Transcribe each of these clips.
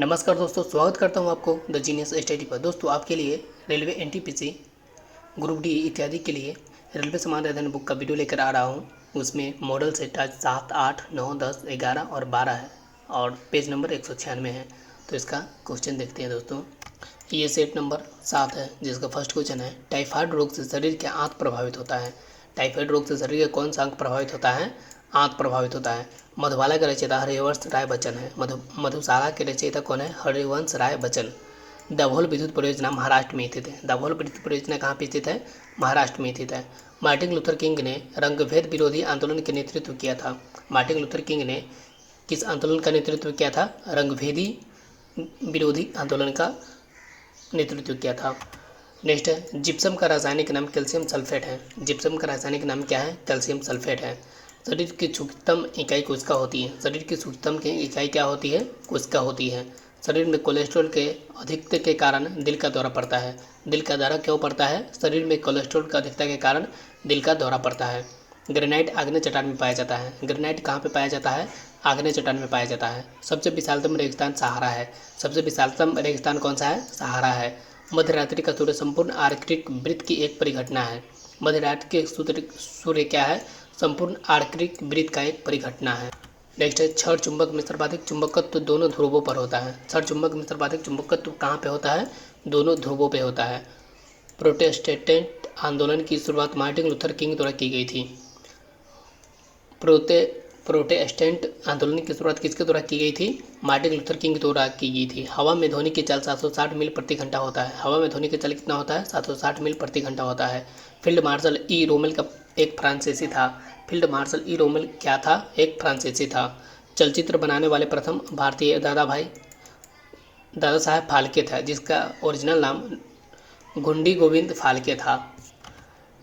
नमस्कार दोस्तों, स्वागत करता हूं आपको द जीनियस स्टडी पर। दोस्तों, आपके लिए रेलवे एनटीपीसी ग्रुप डी इत्यादि के लिए रेलवे समान अध्ययन बुक का वीडियो लेकर आ रहा हूं। उसमें मॉडल सेट आज 7, 8, 9, 10, 11 और 12 है और पेज नंबर 196 है। तो इसका क्वेश्चन देखते हैं दोस्तों। ये सेट नंबर 7 है, जिसका फर्स्ट क्वेश्चन है, टाइफाइड रोग से शरीर के आंत प्रभावित होता है। टाइफाइड रोग से शरीर का कौन सा अंग प्रभावित होता है? आंत प्रभावित होता है। मधुबाला के रचयिता हरिवंश राय बच्चन है। मधुशाला के रचयिता कौन है? हरिवंश राय बच्चन। दाभोल विद्युत परियोजना महाराष्ट्र में स्थित है। दाभोल विद्युत परियोजना कहाँ पे स्थित है? महाराष्ट्र में स्थित है। मार्टिन लूथर किंग ने रंगभेद विरोधी आंदोलन के नेतृत्व किया था। मार्टिन लूथर किंग ने किस आंदोलन का नेतृत्व किया था? रंगभेदी विरोधी आंदोलन का नेतृत्व किया था। नेक्स्ट है, जिप्सम का रासायनिक नाम कैल्शियम सल्फेट है। जिप्सम का रासायनिक नाम क्या है? कैल्शियम सल्फेट है। शरीर की सूक्ष्मतम इकाई कोशिका होती है। शरीर की सूक्ष्मतम की इकाई क्या होती है? कोशिका होती है। शरीर में कोलेस्ट्रॉल के अधिकता के कारण दिल का दौरा पड़ता है। दिल का दौरा क्यों पड़ता है? शरीर में कोलेस्ट्रॉल की अधिकता के कारण दिल का दौरा पड़ता है। ग्रेनाइट आग्नेय चट्टान में पाया जाता है। ग्रेनाइट कहाँ पे पाया जाता है? आग्नेय चट्टान में पाया जाता है। सबसे विशालतम रेगिस्तान सहारा है। सबसे विशालतम रेगिस्तान कौन सा है? सहारा है। मध्यरात्रि का सूर्य संपूर्ण आर्कटिक वृत्त की एक परिघटना है। मध्यरात्रि के सूर्य क्या है? संपूर्ण आर्कटिक वृत्त का एक परिघटना है। नेक्स्ट है, क्षण चुंबक में सर्वाधिक चुंबकत्व दोनों ध्रुवों पर होता है। क्षण चुंबक में सर्वाधिक चुंबकत्व कहाँ पे होता है? दोनों ध्रुवों पे होता है। प्रोटेस्टेंट आंदोलन की शुरुआत मार्टिन लूथर किंग द्वारा की गई थी। प्रोटेस्टेंट आंदोलन की शुरुआत किसके द्वारा की गई थी? मार्टिन लूथर किंग द्वारा की गई थी। हवा में ध्वनि की चाल 760 मील प्रति घंटा होता है। हवा में ध्वनि की चाल कितना होता है? 760 मील प्रति घंटा होता है। फील्ड मार्शल ई रोमेल का एक फ्रांसीसी था। फील्ड मार्शल ई रोमेल क्या था? एक फ्रांसीसी था। चलचित्र बनाने वाले प्रथम भारतीय दादा साहेब फाल्के था, जिसका ओरिजिनल नाम गुंडी गोविंद फाल्के था।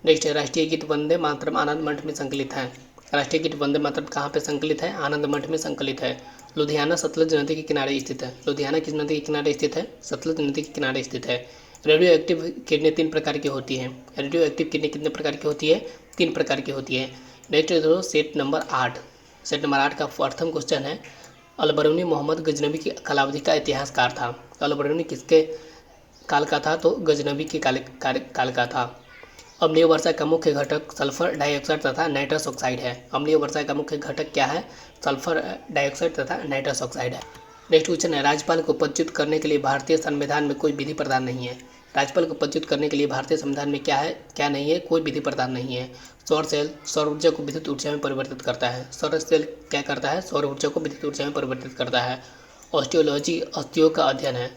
नेक्स्ट है, राष्ट्रीय गीत वंदे मातरम आनंद मठ में संकलित है। राष्ट्रीय गीत वंदे मातरम कहाँ पे संकलित है? आनंद मठ में संकलित है। लुधियाना सतलज नदी के किनारे स्थित है। लुधियाना किस नदी के किनारे स्थित है? सतलज नदी के किनारे स्थित है। रेडियो एक्टिव किरणें 3 प्रकार की होती हैं। रेडियो एक्टिव किरणें कितने प्रकार की होती है? 3 प्रकार की होती है। नेक्स्ट है सेट नंबर 8। सेट नंबर 8 का प्रथम क्वेश्चन है, अलबरूनी मोहम्मद गजनबी की कालावधि का इतिहासकार था। अलबरूनी किसके काल का था? तो गजनबी के काल का था। अम्लीय वर्षा का मुख्य घटक सल्फर डाइऑक्साइड तथा नाइट्रस ऑक्साइड है। अम्लीय वर्षा का मुख्य घटक क्या है? सल्फर डाइऑक्साइड तथा नाइट्रस ऑक्साइड है। नेक्स्ट क्वेश्चन है, राज्यपाल को पदच्युत करने के लिए भारतीय संविधान में कोई विधि प्रदान नहीं है। राज्यपाल को पदच्युत करने के लिए भारतीय संविधान में क्या है? क्या नहीं है? कोई विधि प्रदान नहीं है। सौर सेल सौर ऊर्जा को विद्युत ऊर्जा में परिवर्तित करता है। सौर सेल क्या करता है? सौर ऊर्जा को विद्युत ऊर्जा में परिवर्तित करता है। ऑस्टियोलॉजी अस्थियों का अध्ययन है।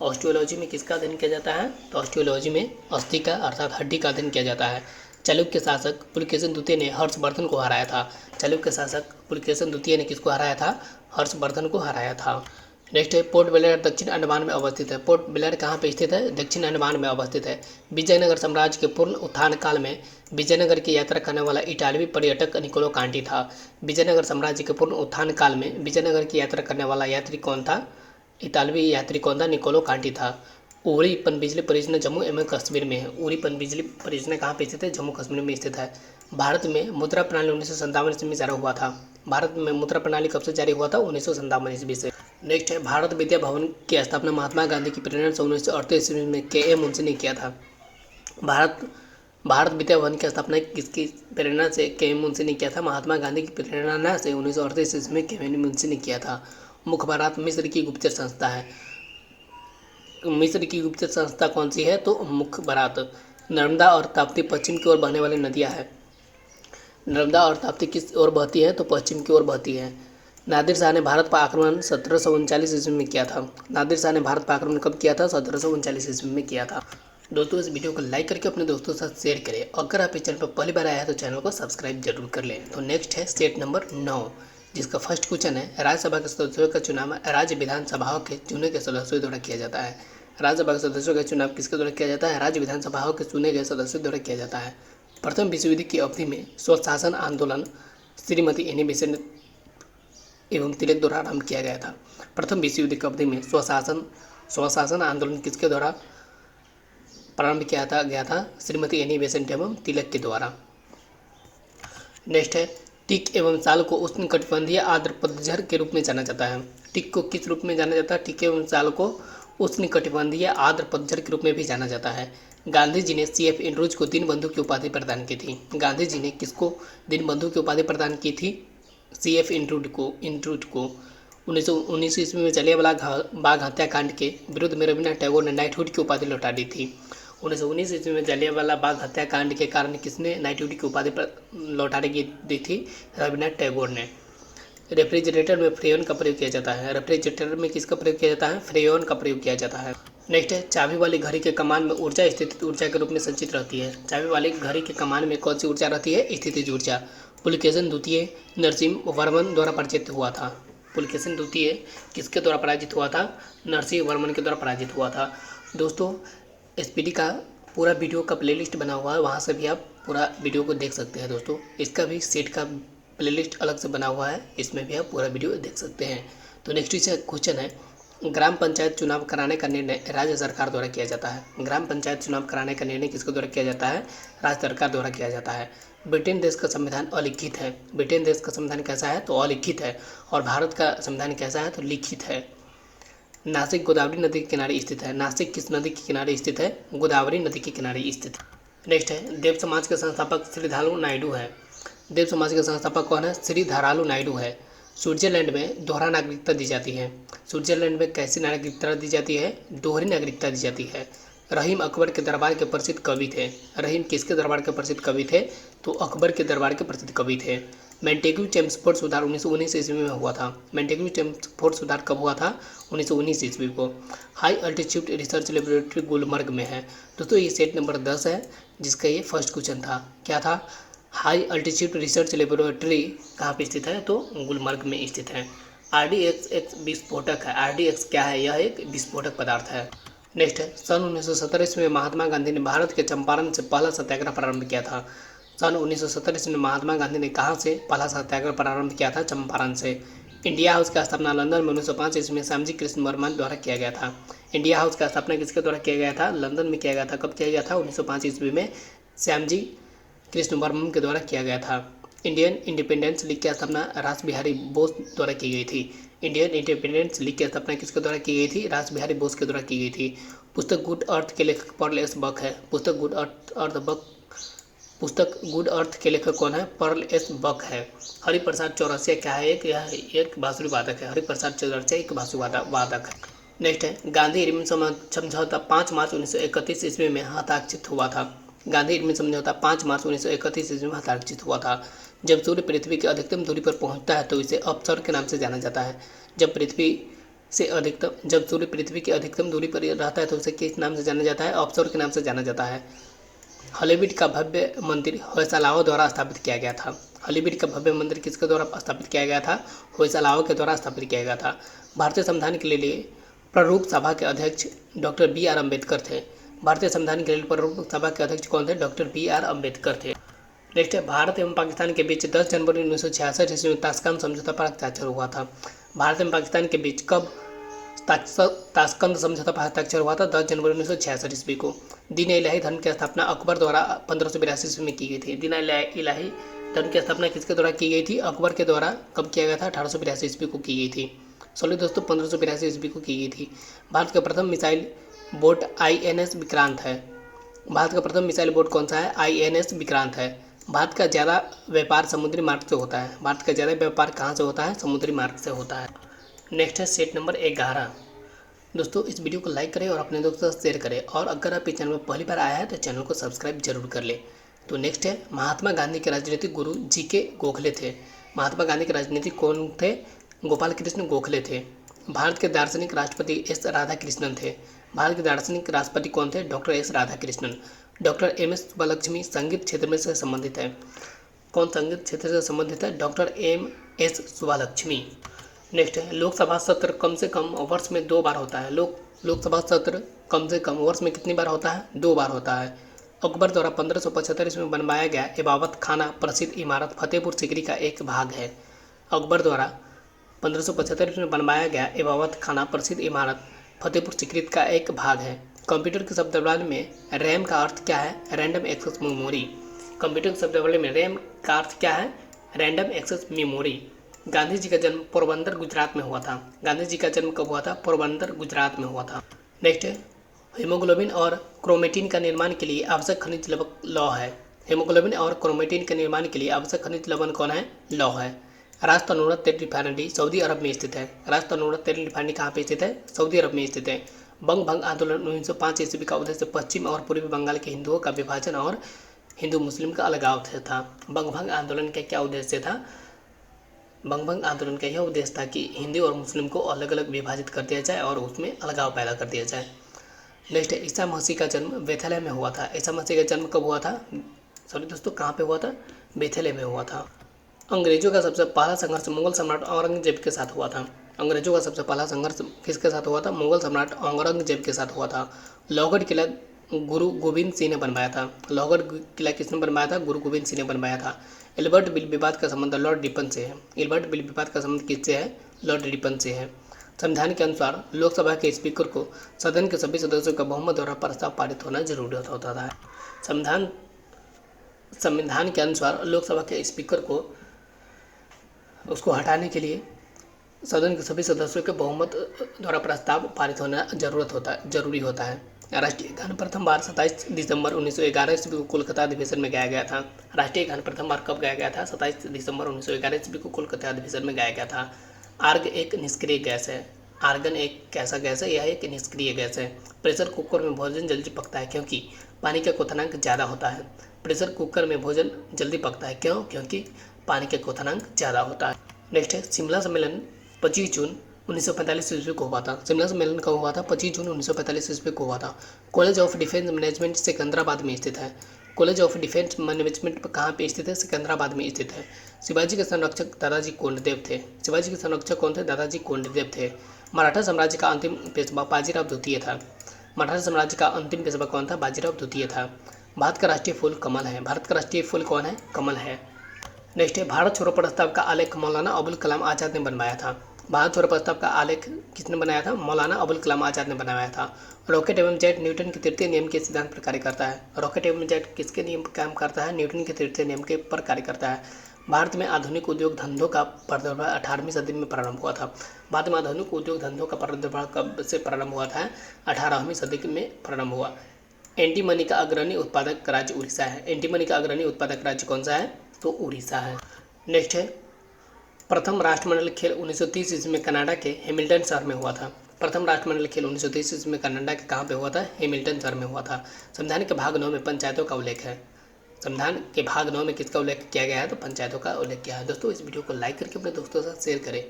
ऑस्टियोलॉजी में किसका अध्ययन किया जाता है? तो ऑस्टियोलॉजी में अस्थि का अर्थात हड्डी का अध्ययन किया जाता है। चालुक्य शासक पुलकेशिन द्वितीय ने हर्षवर्धन को हराया था। चालुक्य शासक पुलकेशिन द्वितीय ने किसको हराया था? हर्षवर्धन को हराया था। नेक्स्ट है, पोर्ट ब्लेयर दक्षिण अंडमान में अवस्थित है। पोर्ट ब्लेयर कहाँ पे स्थित है? दक्षिण अंडमान में अवस्थित है। विजयनगर साम्राज्य के पूर्ण उत्थान काल में विजयनगर की यात्रा करने वाला इटालवी पर्यटक निकोलो कांटी था। विजयनगर साम्राज्य के पूर्ण उत्थान काल में विजयनगर की यात्रा करने वाला यात्री कौन था? इतालवी यात्री कौन था? निकोलो कांटी था। उरी पनबिजली परियोजना जम्मू एवं कश्मीर में है। उरी पनबिजली परियोजना कहाँ पे स्थित है? जम्मू कश्मीर में स्थित है। भारत में मुद्रा प्रणाली 1957 ईस्वी में जारी हुआ था। भारत में मुद्रा प्रणाली कब से जारी हुआ था? 1957 ईस्वी से। नेक्स्ट है, भारत विद्या भवन की स्थापना महात्मा गांधी की प्रेरणा से 1938 ईस्वी में के एम मुंशी ने किया था। भारत विद्या भवन की स्थापना किसकी प्रेरणा से के एम मुंशी ने किया था? महात्मा गांधी की प्रेरणा से 1938 ईस्वी में के एम मुंशी ने किया था। मुखबरात मिस्र की गुप्तचर संस्था है। मिस्र की गुप्तचर संस्था कौन सी है? तो मुखबरात। नर्मदा और ताप्ती पश्चिम की ओर बहने वाली नदियाँ हैं। नर्मदा और ताप्ती किस ओर बहती है? तो पश्चिम की ओर बहती है। नादिर शाह ने भारत पर आक्रमण 1739 ईस्वी में किया था। नादिर शाह ने भारत पर आक्रमण कब किया था? 1739 ईस्वी में किया था। दोस्तों, इस वीडियो को लाइक करके अपने दोस्तों के साथ शेयर करें। अगर आप इस चैनल पर पहली बार आए हैं तो चैनल को सब्सक्राइब जरूर कर लें। तो नेक्स्ट है सेट नंबर 9, जिसका फर्स्ट क्वेश्चन है, राज्यसभा के सदस्यों का चुनाव राज्य विधानसभाओं के चुने गए सदस्यों द्वारा किया जाता है। राज्यसभा के सदस्यों का चुनाव किसके द्वारा किया जाता है? राज्य विधानसभाओं के चुने गए सदस्यों द्वारा किया जाता है। प्रथम विश्व युद्ध की अवधि में स्वशासन आंदोलन श्रीमती एनी बेसेंट एवं तिलक द्वारा आरंभ किया गया था। प्रथम विश्व युद्ध की अवधि में स्वशासन आंदोलन किसके द्वारा प्रारंभ किया गया था? श्रीमती एनी बेसेंट एवं तिलक के द्वारा। नेक्स्ट है, टिक एवं साल को उष्णकटिबंधीय आर्द्र पतझड़ के रूप में जाना जाता है। टिक को किस रूप में जाना जाता है? टिक एवं साल को उष्णकटिबंधीय आर्द्र पतझड़ के रूप में भी जाना जाता है। गांधी जी ने CF एंड्रूज को दीनबंधु की उपाधि प्रदान की थी। गांधी जी ने किसको दीनबंधु की उपाधि प्रदान की थी? CF एंड्रूज को 1919 ईस्वी में जलियांवाला बाग हत्याकांड के विरुद्ध में रविन्द्रनाथ टैगोर ने नाइटहुड की उपाधि लौटा दी थी। 1919 ईस्वी में जलियांवाला बाग हत्याकांड के कारण किसने नाइटहुड की उपाधि लौटाने की दी थी? रविन्द्रनाथ टैगोर ने। रेफ्रिजरेटर में फ्रेयॉन का प्रयोग किया जाता है। रेफ्रिजरेटर में किसका प्रयोग किया जाता है? फ्रेयॉन का प्रयोग किया जाता है। नेक्स्ट है, चाबी वाली घड़ी के कमान में ऊर्जा स्थितिज ऊर्जा के रूप में संचित रहती है। चाबी वाली घड़ी के कमान में कौन सी ऊर्जा रहती है? स्थितिज ऊर्जा। पुलकेशिन द्वितीय नरसिम्हा वर्मन द्वारा पराजित हुआ था। पुलकेशिन द्वितीय किसके द्वारा पराजित हुआ था? नरसिंह वर्मन के द्वारा पराजित हुआ था। दोस्तों, SPD का पूरा वीडियो का प्लेलिस्ट बना हुआ है, वहाँ से भी आप पूरा वीडियो को देख सकते हैं। दोस्तों, इसका भी सेट का प्लेलिस्ट अलग से बना हुआ है, इसमें भी आप पूरा वीडियो देख सकते हैं। तो नेक्स्ट क्वेश्चन है, ग्राम पंचायत चुनाव कराने का निर्णय राज्य सरकार द्वारा किया जाता है। ग्राम पंचायत चुनाव कराने का निर्णय किसके द्वारा किया जाता है? राज्य सरकार द्वारा किया जाता है। ब्रिटेन देश का संविधान अलिखित है। ब्रिटेन देश का संविधान कैसा है? तो अलिखित है। और भारत का संविधान कैसा है? तो लिखित है। नासिक गोदावरी नदी के किनारे स्थित है। नासिक किस नदी के किनारे स्थित है? गोदावरी नदी के किनारे स्थित है। नेक्स्ट है, देव समाज के संस्थापक श्रीधारू नायडू है। देव समाज के संस्थापक कौन है? श्रीधारू नायडू है। स्विट्जरलैंड में दोहरा नागरिकता दी जाती है। स्विट्जरलैंड में कैसी नागरिकता दी जाती है? दोहरी नागरिकता दी जाती है। रहीम अकबर के दरबार के प्रसिद्ध कवि थे। रहीम किसके दरबार के प्रसिद्ध कवि थे? तो अकबर के दरबार के प्रसिद्ध कवि थे। मेंटेग्यू चेम्सफोर्ड सुधार 1919 ईस्वी में हुआ था। मेंटेग्यू चेम्सफोर्ड सुधार कब हुआ था? 1919 ईस्वी को। High altitude research laboratory Gulmarg में है। दोस्तों, ये सेट नंबर 10 है, जिसका ये फर्स्ट क्वेश्चन था। क्या था? हाई अल्टीट्यूड रिसर्च लेबोरेटरी कहाँ पे स्थित है? तो गुलमर्ग में स्थित है। RDX एक विस्फोटक है। RDX क्या है? यह एक विस्फोटक पदार्थ है। नेक्स्ट है, सन 1917 ईस्वी में महात्मा गांधी ने भारत के चंपारण से पहला सत्याग्रह प्रारंभ किया था। सन 1917 ईस्वी में महात्मा गांधी ने कहाँ से पहला सत्याग्रह प्रारंभ किया था? चंपारण से। इंडिया हाउस का स्थापना लंदन में 1905 ईस्वी में श्यामजी कृष्ण वर्मन द्वारा किया गया था। इंडिया हाउस का स्थापना किसके द्वारा किया गया था? लंदन में किया गया था। कब किया गया था? 1905 ईस्वी में श्यामजी कृष्ण वर्मन के द्वारा किया गया था। इंडियन इंडिपेंडेंस लीग की स्थापना रास बिहारी बोस द्वारा की गई थी। इंडियन इंडिपेंडेंस लीग की स्थापना किसके द्वारा की गई थी? रास बिहारी बोस के द्वारा की गई थी। पुस्तक गुड अर्थ के लेखक पर्ल एस बक है। पुस्तक गुड अर्थ के लेखक कौन है? पर्ल एस बक है। हरिप्रसाद चौरसिया क्या है? एक बांसुरी वादक है। हरिप्रसाद चौरसिया एक बांसुरी वादक है। नेक्स्ट है, गांधी इरविन समझौता 5 मार्च 1931 ईस्वी में हस्ताक्षरित हुआ था। गांधी इरविन समझौता 5 मार्च 1931 ईस्वी में हस्ताक्षरित हुआ था। जब सूर्य पृथ्वी की अधिकतम दूरी पर पहुंचता है तो इसे अपसर के नाम से जाना जाता है। जब सूर्य पृथ्वी की अधिकतम दूरी पर रहता है तो उसे किस नाम से जाना जाता है? अपसर के नाम से जाना जाता है। हॉलीवुड का भव्य मंदिर होयसालाओ द्वारा स्थापित किया गया था। हॉलीवुड का भव्य मंदिर किसके द्वारा स्थापित किया गया था? होयसालाओ के द्वारा स्थापित किया गया था। भारतीय संविधान के लिए प्रारूप सभा के अध्यक्ष डॉक्टर BR अम्बेडकर थे। भारतीय संविधान के लिए प्रारूप सभा के अध्यक्ष कौन थे? डॉक्टर BR अम्बेडकर थे। नेक्स्ट है, भारत एवं पाकिस्तान के बीच 10 जनवरी 1966 ईस्वी में ताशकंद समझौता पर हस्ताक्षर हुआ था। भारत एवं पाकिस्तान के बीच कब ताशकंद समझौता पर हस्ताक्षर हुआ था? 10 जनवरी 1966 ईस्वी को। दीन इलाही धर्म की स्थापना अकबर द्वारा 1582 ईस्वी में की गई थी। दीन इलाही धर्म की स्थापना किसके द्वारा की गई थी? अकबर के द्वारा कब किया गया था? 1882 ईस्वी को की गई थी। सॉरी दोस्तों, 1582 ईस्वी को की गई थी। भारत का प्रथम मिसाइल बोट INS विक्रांत है। भारत का प्रथम मिसाइल बोट कौन सा है? INS विक्रांत है। भारत का ज़्यादा व्यापार समुद्री मार्ग से होता है। भारत का ज़्यादा व्यापार कहाँ से होता है? समुद्री मार्ग से होता है। नेक्स्ट है सेट नंबर 11। दोस्तों, इस वीडियो को लाइक करें और अपने दोस्तों से शेयर करें, और अगर आप इस चैनल में पहली बार आया है तो चैनल को सब्सक्राइब जरूर कर लें। तो नेक्स्ट है, महात्मा गांधी के राजनीतिक गुरु GK गोखले थे। महात्मा गांधी के राजनीतिक कौन थे? गोपाल कृष्ण गोखले थे। भारत के दार्शनिक राष्ट्रपति S राधाकृष्णन थे। भारत के दार्शनिक राष्ट्रपति कौन थे? Doctor S Radhakrishnan. Doctor MS सुब्बालक्ष्मी संगीत क्षेत्र में से संबंधित है। कौन संगीत क्षेत्र से संबंधित है? Doctor MS सुब्बालक्ष्मी। नेक्स्ट है, लोकसभा सत्र कम से कम वर्ष में 2 बार होता है। लोकसभा सत्र कम से कम वर्ष में कितनी बार होता है? 2 बार होता है। अकबर द्वारा 1575 ईस्वी में बनवाया गया इबादत खाना प्रसिद्ध इमारत फतेहपुर सीकरी का एक भाग है। अकबर द्वारा 1575 ईस्वी में बनवाया गया इबादत खाना प्रसिद्ध इमारत फतेहपुर सीकरी का एक भाग है। कंप्यूटर के शब्दावली में रैम का अर्थ क्या है? Random access memory. कंप्यूटर के शब्दावली में रैम का अर्थ क्या है? Random access memory. Gandhi ji का जन्म पोरबंदर गुजरात में हुआ था। गांधी जी का जन्म कब हुआ था? पोरबंदर गुजरात में हुआ था। नेक्स्ट है हीमोग्लोबिन और क्रोमेटिन का निर्माण के लिए आवश्यक खनिज लवण लौह है। हीमोग्लोबिन और क्रोमेटिन के निर्माण के लिए आवश्यक खनिज लवण कौन है? लौह है। राज तनोरत तेल रिफाइनरी सऊदी अरब में स्थित है। राज तनोरत तेल रिफाइनरी कहाँ पे स्थित है? सऊदी अरब में स्थित है। बंग भंग आंदोलन 1905 ईस्वी का उद्देश्य पश्चिम और पूर्वी बंगाल के हिंदुओं का विभाजन और हिंदू मुस्लिम का अलगाव था। बंग भंग आंदोलन का क्या उद्देश्य था? बंग भंग आंदोलन का यह उद्देश्य था कि हिंदू और मुस्लिम को अलग अलग विभाजित कर दिया जाए और उसमें अलगाव पैदा कर दिया जाए। नेक्स्ट है ईसा मसीह का जन्म बेथलेहम में हुआ था। ईसा मसीह का जन्म कब हुआ था? सॉरी दोस्तों, कहाँ पे हुआ था? बेथलेहम में हुआ था। अंग्रेजों का सबसे पहला संघर्ष मुगल सम्राट औरंगजेब के साथ हुआ था। अंग्रेजों का सबसे पहला संघर्ष किसके साथ हुआ था? मुगल सम्राट औरंगजेब के साथ हुआ था। लोहगढ़ किला गुरु गोविंद सिंह ने बनवाया था। लोहगढ़ किला किसने बनवाया था? गुरु गोविंद सिंह ने बनवाया था। एल्बर्ट बिल विवाद का संबंध लॉर्ड रिपन से है। एल्बर्ट बिल विवाद का संबंध किससे है? लॉर्ड रिपन से है। संविधान के अनुसार लोकसभा के स्पीकर को सदन के सभी सदस्यों का बहुमत द्वारा प्रस्ताव पारित होना जरूरी होता था। संविधान के अनुसार लोकसभा के स्पीकर को उसको हटाने के लिए सदन के सभी सदस्यों के बहुमत द्वारा प्रस्ताव पारित होना जरूरी होता है। राष्ट्रीय गान प्रथम बार 27 दिसंबर 1911 ईस्वी को कोलकाता अधिवेशन में गाया गया था। राष्ट्रीय गान प्रथम बार कब गाया गया था? 27 दिसंबर 1911 ईस्वी को कोलकाता अधिवेशन में गाया गया था। आर्ग एक निष्क्रिय गैस है। आर्गन एक कैसा गैस है? यह एक निष्क्रिय गैस है। प्रेशर कुकर में भोजन जल्दी पकता है क्योंकि पानी का क्वथनांक ज़्यादा होता है। प्रेशर कुकर में भोजन जल्दी पकता है क्यों? क्योंकि पानी का क्वथनांक ज़्यादा होता है। नेक्स्ट है शिमला सम्मेलन 25 जून 1945 ईस्वी को हुआ था। शिमला सम्मेलन कब हुआ था? 25 जून 1945 ईस्वी को हुआ था। College of defence management Secunderabad में स्थित है। कॉलेज ऑफ डिफेंस मैनेजमेंट कहाँ पे स्थित है? सिकंदराबाद में स्थित है। शिवाजी के संरक्षक दादाजी कोंडदेव थे। शिवाजी के संरक्षक कौन थे? दादाजी कोंडदेव थे। मराठा साम्राज्य का अंतिम पेशवा बाजीराव द्वितीय था। मराठा साम्राज्य का अंतिम पेशवा कौन था? बाजीराव द्वितीय था। भारत का राष्ट्रीय फूल कमल है। भारत का राष्ट्रीय फूल कौन है? कमल है। नेक्स्ट है भारत छोड़ो प्रस्ताव का आलेख मौलाना अबुल कलाम आज़ाद ने बनवाया था। भारत छोड़ो प्रस्ताव का आलेख किसने बनाया था? मौलाना अबुल कलाम आज़ाद ने बनाया था। रॉकेट एवं जेट न्यूटन के तृतीय नियम के सिद्धांत पर कार्य करता है। रॉकेट एवं जेट किसके नियम पर काम करता है? न्यूटन के तृतीय नियम के पर कार्य करता है। भारत में आधुनिक उद्योग धंधों का प्रादुर्भाव 18वीं सदी में प्रारंभ हुआ था। भारत में आधुनिक उद्योग धंधों का प्रादुर्भाव कब से प्रारंभ हुआ था? 18वीं सदी में प्रारंभ हुआ। एंटीमनी का अग्रणी उत्पादक राज्य उड़ीसा है। एंटीमनी का अग्रणी उत्पादक राज्य कौन सा है? तो उड़ीसा है। नेक्स्ट है प्रथम राष्ट्रमंडल खेल 1930 ईस्वी में कनाडा के हैमिल्टन शहर में हुआ था। प्रथम राष्ट्रमंडल खेल 1930 ईस्वी में कनाडा के कहाँ पे हुआ था? हैमिल्टन शहर में हुआ था। संविधान के भाग 9 में पंचायतों का उल्लेख है। संविधान के भाग 9 में किसका उल्लेख किया गया है? तो पंचायतों का उल्लेख किया है। दोस्तों इस वीडियो को लाइक करके अपने दोस्तों के साथ शेयर करें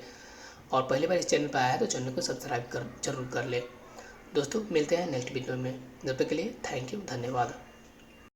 और पहली बार इस चैनल पर आया है तो चैनल को सब्सक्राइब जरूर कर ले। दोस्तों मिलते हैं नेक्स्ट वीडियो में। जब तक के लिए थैंक यू, धन्यवाद।